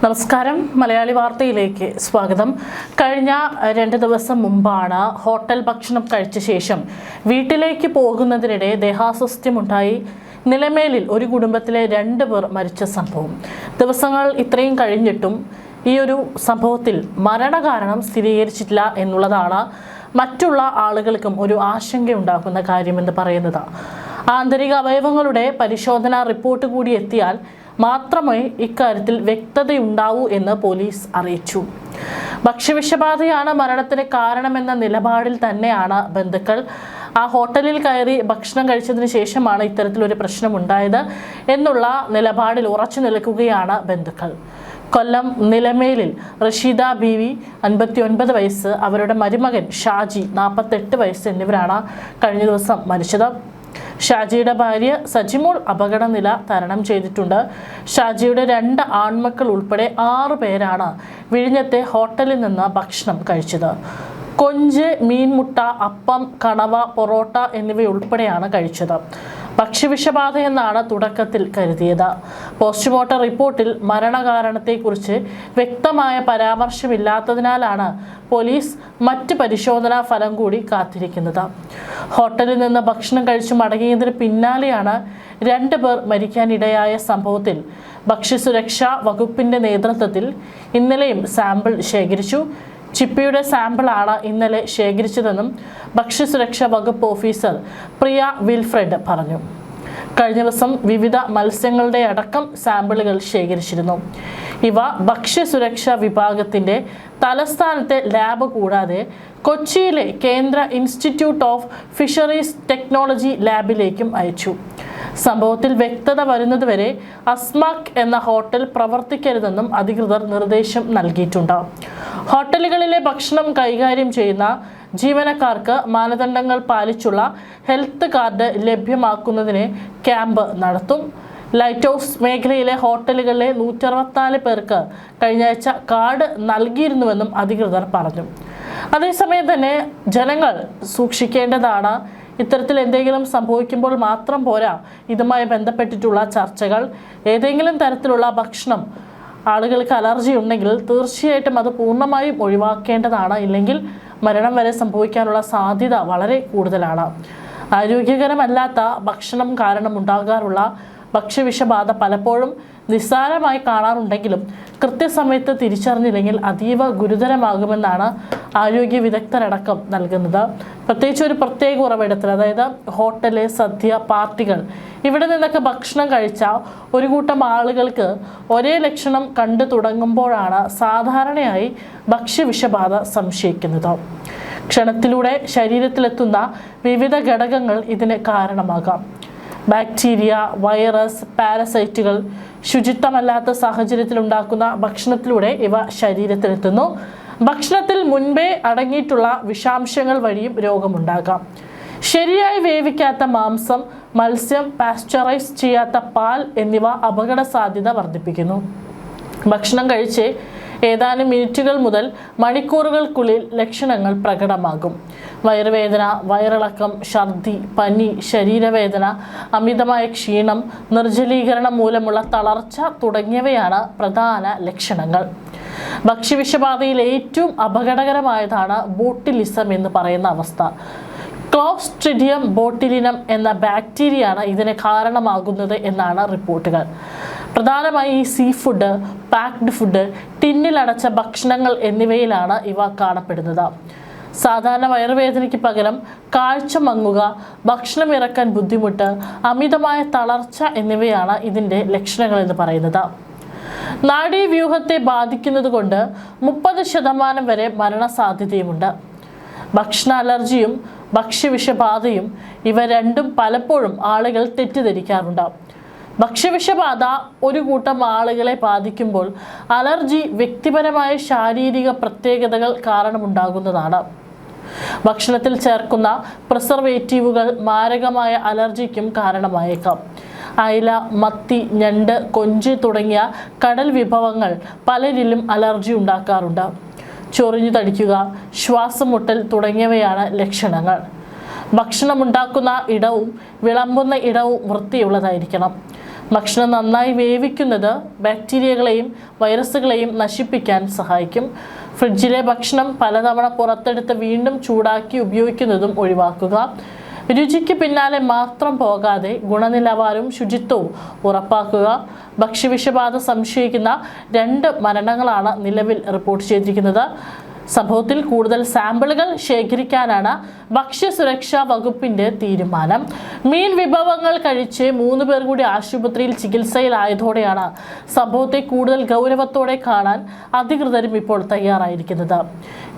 നമസ്കാരം. മലയാളി വാർത്തയിലേക്ക് സ്വാഗതം. കഴിഞ്ഞ 2 ദിവസം മുമ്പാണ് ഹോട്ടൽ ഭക്ഷണം കഴിച്ച ശേഷം വീട്ടിലേക്ക് പോകുന്നതിനിടെ ദേഹാസ്വാസ്ഥ്യമുണ്ടായി നിലമേലിൽ ഒരു കുടുംബത്തിലെ 2 പേർ മരിച്ച സംഭവം. ദിവസങ്ങൾ ഇത്രയും കഴിഞ്ഞിട്ടും ഈ ഒരു സംഭവത്തിൽ മരണകാരണം സ്ഥിരീകരിച്ചിട്ടില്ല എന്നുള്ളതാണ് മറ്റുള്ള ആളുകൾക്കും ഒരു ആശങ്കയുണ്ടാക്കുന്ന കാര്യമെന്ന് പറയുന്നത്. ആന്തരിക അവയവങ്ങളുടെ പരിശോധനാ റിപ്പോർട്ട് കൂടി എത്തിയാൽ മാത്രമേ ഇക്കാര്യത്തിൽ വ്യക്തതയുണ്ടാവൂ എന്ന് പോലീസ് അറിയിച്ചു. ഭക്ഷ്യവിഷബാധയാണ് മരണത്തിന് കാരണമെന്ന നിലപാടിൽ തന്നെയാണ് ബന്ധുക്കൾ. ആ ഹോട്ടലിൽ കയറി ഭക്ഷണം കഴിച്ചതിന് ശേഷമാണ് ഇത്തരത്തിലൊരു പ്രശ്നമുണ്ടായത് എന്നുള്ള നിലപാടിൽ ഉറച്ചു നിൽക്കുകയാണ് ബന്ധുക്കൾ. കൊല്ലം നിലമേലിൽ റഷീദ ബീവി 59 വയസ്സ്, അവരുടെ മരുമകൻ ഷാജി 48 വയസ്സ് എന്നിവരാണ് കഴിഞ്ഞ ദിവസം മരിച്ചത്. ഷാജിയുടെ ഭാര്യ സജിമോൾ അപകടനില തരണം ചെയ്തിട്ടുണ്ട്. ഷാജിയുടെ 2 ആൺമക്കൾ ഉൾപ്പെടെ 6 പേരാണ് വിഴിഞ്ഞത്തെ ഹോട്ടലിൽ നിന്ന് ഭക്ഷണം കഴിച്ചത്. കൊഞ്ച്, മീൻമുട്ട, അപ്പം, കണവ, പൊറോട്ട എന്നിവയുൾപ്പെടെയാണ് കഴിച്ചത്. ഭക്ഷ്യവിഷബാധയെന്നാണ് തുടക്കത്തിൽ കരുതിയത്. പോസ്റ്റ്മോർട്ടം റിപ്പോർട്ടിൽ മരണകാരണത്തെക്കുറിച്ച് വ്യക്തമായ പരാമർശമില്ലാത്തതിനാലാണ് പോലീസ് മറ്റ് പരിശോധനാ ഫലം കൂടി കാത്തിരിക്കുന്നത്. ഹോട്ടലിൽ നിന്ന് ഭക്ഷണം കഴിച്ചു മടങ്ങിയതിന് പിന്നാലെയാണ് 2 പേർ മരിക്കാനിടയായ സംഭവത്തിൽ ഭക്ഷ്യസുരക്ഷാ വകുപ്പിന്റെ നേതൃത്വത്തിൽ ഇന്നലെയും സാമ്പിൾ ശേഖരിച്ചു. ചിപ്പിയുടെ സാമ്പിളാണ് ഇന്നലെ ശേഖരിച്ചതെന്നും ഭക്ഷ്യസുരക്ഷാ വകുപ്പ് ഓഫീസർ പ്രിയ വിൽഫ്രഡ് പറഞ്ഞു. കഴിഞ്ഞ ദിവസം വിവിധ മത്സ്യങ്ങളുടെ അടക്കം സാമ്പിളുകൾ ശേഖരിച്ചിരുന്നു. ഇവ ഭക്ഷ്യസുരക്ഷാ വിഭാഗത്തിന്റെ തലസ്ഥാനത്തെ ലാബ് കൂടാതെ കൊച്ചിയിലെ കേന്ദ്ര ഇൻസ്റ്റിറ്റ്യൂട്ട് ഓഫ് ഫിഷറീസ് ടെക്നോളജി ലാബിലേക്കും അയച്ചു. സംഭവത്തിൽ വ്യക്തത വരുന്നതുവരെ അസ്മാക് എന്ന ഹോട്ടൽ പ്രവർത്തിക്കരുതെന്നും അധികൃതർ നിർദ്ദേശം നൽകിയിട്ടുണ്ട്. ഹോട്ടലുകളിലെ ഭക്ഷണം കൈകാര്യം ചെയ്യുന്ന ജീവനക്കാർക്ക് മാനദണ്ഡങ്ങൾ പാലിച്ചുള്ള ഹെൽത്ത് കാർഡ് ലഭ്യമാക്കുന്നതിന് ക്യാമ്പ് നടത്തും. ലൈറ്റ് ഹൗസ് മേഖലയിലെ ഹോട്ടലുകളിലെ 164 പേർക്ക് കഴിഞ്ഞ ആഴ്ച കാർഡ് നൽകിയിരുന്നുവെന്നും അധികൃതർ പറഞ്ഞു. അതേസമയം തന്നെ ജനങ്ങൾ സൂക്ഷിക്കേണ്ടതാണ്. ഇത്തരത്തിൽ എന്തെങ്കിലും സംഭവിക്കുമ്പോൾ മാത്രം പോരാ ഇതുമായി ബന്ധപ്പെട്ടിട്ടുള്ള ചർച്ചകൾ. ഏതെങ്കിലും തരത്തിലുള്ള ഭക്ഷണം ആളുകൾക്ക് അലർജി ഉണ്ടെങ്കിൽ തീർച്ചയായിട്ടും അത് പൂർണ്ണമായും ഒഴിവാക്കേണ്ടതാണ്. ഇല്ലെങ്കിൽ മരണം വരെ സംഭവിക്കാനുള്ള സാധ്യത വളരെ കൂടുതലാണ്. ആരോഗ്യകരമല്ലാത്ത ഭക്ഷണം കാരണം ഉണ്ടാകാറുള്ള ഭക്ഷ്യവിഷബാധ പലപ്പോഴും നിസ്സാരമായി കാണാറുണ്ടെങ്കിലും കൃത്യസമയത്ത് തിരിച്ചറിഞ്ഞില്ലെങ്കിൽ അതീവ ഗുരുതരമാകുമെന്നാണ് ആരോഗ്യ വിദഗ്ധരടക്കം നൽകുന്നത്. പ്രത്യേകിച്ച് ഒരു പ്രത്യേക ഉറവിടത്തിൽ, അതായത് ഹോട്ടല്, സദ്യ, പാർട്ടികൾ, ഇവിടെ നിന്നൊക്കെ ഭക്ഷണം കഴിച്ച ഒരു കൂട്ടം ആളുകൾക്ക് ഒരേ ലക്ഷണം കണ്ടു തുടങ്ങുമ്പോഴാണ് സാധാരണയായി ഭക്ഷ്യവിഷബാധ സംശയിക്കുന്നത്. ക്ഷണത്തിലൂടെ ശരീരത്തിലെത്തുന്ന വിവിധ ഘടകങ്ങൾ ഇതിന് കാരണമാകാം. ബാക്ടീരിയ, വൈറസ്, പാരസൈറ്റുകൾ ശുചിത്വമല്ലാത്ത സാഹചര്യത്തിൽ ഉണ്ടാക്കുന്ന ഭക്ഷണത്തിലൂടെ ഇവ ശരീരത്തിലെത്തുന്നു. ഭക്ഷണത്തിൽ മുൻപേ അടങ്ങിയിട്ടുള്ള വിഷാംശങ്ങൾ വഴിയും രോഗമുണ്ടാകാം. ശരിയായി വേവിക്കാത്ത മാംസം, മത്സ്യം, പാസ്ചറൈസ് ചെയ്യാത്ത പാൽ എന്നിവ അപകട സാധ്യത വർദ്ധിപ്പിക്കുന്നു. ഭക്ഷണം കഴിച്ച് ഏതാനും മിനിറ്റുകൾ മുതൽ മണിക്കൂറുകൾക്കുള്ളിൽ ലക്ഷണങ്ങൾ പ്രകടമാകും. വയറുവേദന, വയറിളക്കം, ഛർദി, പനി, ശരീരവേദന, അമിതമായ ക്ഷീണം, നിർജ്ജലീകരണം മൂലമുള്ള തളർച്ച തുടങ്ങിയവയാണ് പ്രധാന ലക്ഷണങ്ങൾ. ഭക്ഷ്യവിഷബാധയിൽ ഏറ്റവും അപകടകരമായതാണ് ബോട്ടിലിസം എന്ന് പറയുന്ന അവസ്ഥ. ക്ലോസ്ട്രിഡിയം ബോട്ടിലിനം എന്ന ബാക്ടീരിയയാണ് ഇതിന് കാരണമാകുന്നത് എന്നാണ് റിപ്പോർട്ടുകൾ. പ്രധാനമായി ഈ സീ ഫുഡ്, പാക്ഡ് ഫുഡ്, ടിന്നിലടച്ച ഭക്ഷണങ്ങൾ എന്നിവയിലാണ് ഇവ കാണപ്പെടുന്നത്. സാധാരണ വയറുവേദനയ്ക്ക് പകരം കാഴ്ച മങ്ങുക, ഭക്ഷണം ഇറക്കാൻ ബുദ്ധിമുട്ട്, അമിതമായ തളർച്ച എന്നിവയാണ് ഇതിൻ്റെ ലക്ഷണങ്ങൾ എന്ന് പറയുന്നത്. നാഡീവ്യൂഹത്തെ ബാധിക്കുന്നത് കൊണ്ട് 30% വരെ മരണസാധ്യതയുമുണ്ട്. ഭക്ഷണ അലർജിയും ഭക്ഷ്യവിഷബാധയും ഇവ രണ്ടും പലപ്പോഴും ആളുകൾ തെറ്റിദ്ധരിക്കാറുണ്ട്. ഭക്ഷ്യവിഷബാധ ഒരു കൂട്ടം ആളുകളെ ബാധിക്കുമ്പോൾ അലർജി വ്യക്തിപരമായ ശാരീരിക പ്രത്യേകതകൾ കാരണമുണ്ടാകുന്നതാണ്. ഭക്ഷണത്തിൽ ചേർക്കുന്ന പ്രിസർവേറ്റീവുകൾ മാരകമായ അലർജിക്കും കാരണമായേക്കാം. അയല, മത്തി, ഞണ്ട്, കൊഞ്ച് തുടങ്ങിയ കടൽ വിഭവങ്ങൾ പലരിലും അലർജി ഉണ്ടാക്കാറുണ്ട്. ചൊറിഞ്ഞു തടിക്കുക, ശ്വാസം മുട്ടൽ തുടങ്ങിയവയാണ് ലക്ഷണങ്ങൾ. ഭക്ഷണമുണ്ടാക്കുന്ന ഇടവും വിളമ്പുന്ന ഇടവും വൃത്തിയുള്ളതായിരിക്കണം. ഭക്ഷണം നന്നായി വേവിക്കുന്നത് ബാക്ടീരിയകളെയും വൈറസുകളെയും നശിപ്പിക്കാൻ സഹായിക്കും. ഫ്രിഡ്ജിലെ ഭക്ഷണം പലതവണ പുറത്തെടുത്ത് വീണ്ടും ചൂടാക്കി ഉപയോഗിക്കുന്നതും ഒഴിവാക്കുക. രുചിക്ക് പിന്നാലെ മാത്രം പോകാതെ ഗുണനിലവാരവും ശുചിത്വവും ഉറപ്പാക്കുക. ഭക്ഷ്യവിഷബാധ സംശയിക്കുന്ന 2 മരണങ്ങളാണ് നിലവിൽ റിപ്പോർട്ട് ചെയ്തിരിക്കുന്നത്. സംഭവത്തിൽ കൂടുതൽ സാമ്പിളുകൾ ശേഖരിക്കാനാണ് ഭക്ഷ്യസുരക്ഷാ വകുപ്പിന്റെ തീരുമാനം. മീൻ വിഭവങ്ങൾ കഴിച്ച് 3 പേർ കൂടി ആശുപത്രിയിൽ ചികിത്സയിലായതോടെയാണ് സംഭവത്തെ കൂടുതൽ ഗൗരവത്തോടെ കാണാൻ അധികൃതരും ഇപ്പോൾ തയ്യാറായിരിക്കുന്നത്.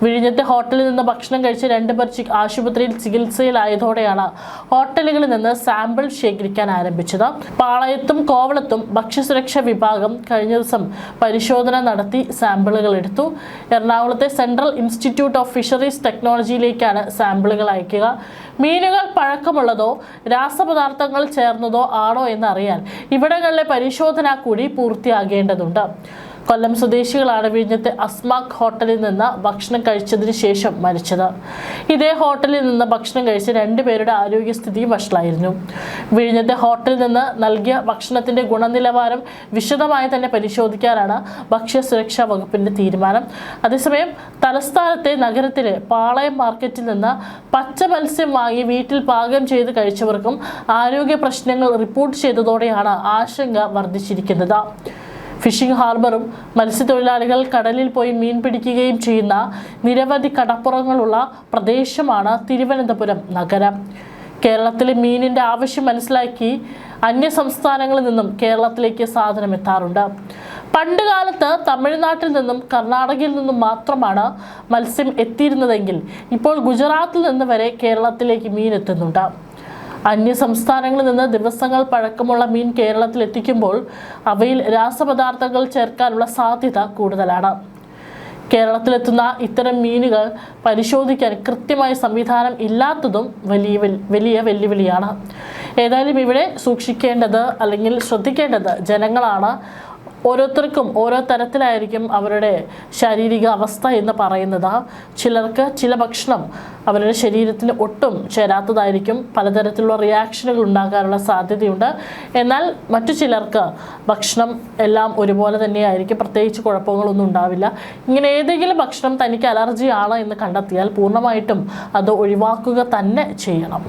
വിഴിഞ്ഞത്തെ ഹോട്ടലിൽ നിന്ന് ഭക്ഷണം കഴിച്ച് 2 പേർ ആശുപത്രിയിൽ ചികിത്സയിലായതോടെയാണ് ഹോട്ടലുകളിൽ നിന്ന് സാമ്പിൾ ശേഖരിക്കാൻ ആരംഭിച്ചത്. പാളയത്തും കോവളത്തും ഭക്ഷ്യസുരക്ഷാ വിഭാഗം കഴിഞ്ഞ ദിവസം പരിശോധന നടത്തി സാമ്പിളുകൾ എടുത്തു. എറണാകുളത്തെ സെൻട്രൽ ഇൻസ്റ്റിറ്റ്യൂട്ട് ഓഫ് ഫിഷറീസ് ടെക്നോളജിയിലേക്കാണ് സാമ്പിളുകൾ അയക്കുക. മീനുകൾ പഴക്കമുള്ളതോ രാസപദാർത്ഥങ്ങൾ ചേർന്നതോ ആണോ എന്നറിയാൻ ഇവിടങ്ങളിലെ പരിശോധന കൂടി പൂർത്തിയാകേണ്ടതുണ്ട്. കൊല്ലം സ്വദേശികളാണ് വിഴിഞ്ഞത്തെ അസ്മാക് ഹോട്ടലിൽ നിന്ന് ഭക്ഷണം കഴിച്ചതിന് ശേഷം മരിച്ചത്. ഇതേ ഹോട്ടലിൽ നിന്ന് ഭക്ഷണം കഴിച്ച 2 പേരുടെ ആരോഗ്യസ്ഥിതിയും വഷളായിരുന്നു. വിഴിഞ്ഞത്തെ ഹോട്ടലിൽ നിന്ന് നൽകിയ ഭക്ഷണത്തിന്റെ ഗുണനിലവാരം വിശദമായി തന്നെ പരിശോധിക്കാനാണ് ഭക്ഷ്യസുരക്ഷാ വകുപ്പിന്റെ തീരുമാനം. അതേസമയം തലസ്ഥാനത്തെ നഗരത്തിലെ പാളയം മാർക്കറ്റിൽ നിന്ന് പച്ച മത്സ്യം വാങ്ങി വീട്ടിൽ പാകം ചെയ്ത് കഴിച്ചവർക്കും ആരോഗ്യ പ്രശ്നങ്ങൾ റിപ്പോർട്ട് ചെയ്തതോടെയാണ് ആശങ്ക വർദ്ധിച്ചിരിക്കുന്നത്. ഫിഷിംഗ് ഹാർബറും മത്സ്യത്തൊഴിലാളികൾ കടലിൽ പോയി മീൻ പിടിക്കുകയും ചെയ്യുന്ന നിരവധി കടപ്പുറങ്ങളുള്ള പ്രദേശമാണ് തിരുവനന്തപുരം നഗരം. കേരളത്തിലെ മീനിൻ്റെ ആവശ്യം മനസ്സിലാക്കി അന്യ സംസ്ഥാനങ്ങളിൽ നിന്നും കേരളത്തിലേക്ക് സാധനം എത്താറുണ്ട്. പണ്ടുകാലത്ത് തമിഴ്നാട്ടിൽ നിന്നും കർണാടകയിൽ നിന്നും മാത്രമാണ് മത്സ്യം എത്തിയിരുന്നതെങ്കിൽ ഇപ്പോൾ ഗുജറാത്തിൽ നിന്ന് വരെ കേരളത്തിലേക്ക് മീൻ എത്തുന്നുണ്ട്. അന്യ സംസ്ഥാനങ്ങളിൽ നിന്ന് ദിവസങ്ങൾ പഴക്കമുള്ള മീൻ കേരളത്തിൽ എത്തിക്കുമ്പോൾ അവയിൽ രാസപദാർത്ഥങ്ങൾ ചേർക്കാനുള്ള സാധ്യത കൂടുതലാണ്. കേരളത്തിലെത്തുന്ന ഇത്തരം മീനുകൾ പരിശോധിക്കാൻ കൃത്യമായ സംവിധാനം ഇല്ലാത്തതും വലിയ വെല്ലുവിളിയാണ്. ഏതായാലും ഇവിടെ സൂക്ഷിക്കേണ്ടത് അല്ലെങ്കിൽ ശ്രദ്ധിക്കേണ്ടത് ജനങ്ങളാണ്. ഓരോരുത്തർക്കും ഓരോ തരത്തിലായിരിക്കും അവരുടെ ശാരീരിക അവസ്ഥ എന്ന് പറയുന്നത്. ചിലർക്ക് ചില ഭക്ഷണം അവരുടെ ശരീരത്തിന് ഒട്ടും ചേരാത്തതായിരിക്കും, പലതരത്തിലുള്ള റിയാക്ഷനുകൾ ഉണ്ടാകാനുള്ള സാധ്യതയുണ്ട്. എന്നാൽ മറ്റു ചിലർക്ക് ഭക്ഷണം എല്ലാം ഒരുപോലെ തന്നെയായിരിക്കും, പ്രത്യേകിച്ച് കുഴപ്പങ്ങളൊന്നും ഉണ്ടാവില്ല. ഇങ്ങനെ ഏതെങ്കിലും ഭക്ഷണം തനിക്ക് അലർജി ആണ് എന്ന് കണ്ടെത്തിയാൽ പൂർണ്ണമായിട്ടും അത് ഒഴിവാക്കുക തന്നെ ചെയ്യണം.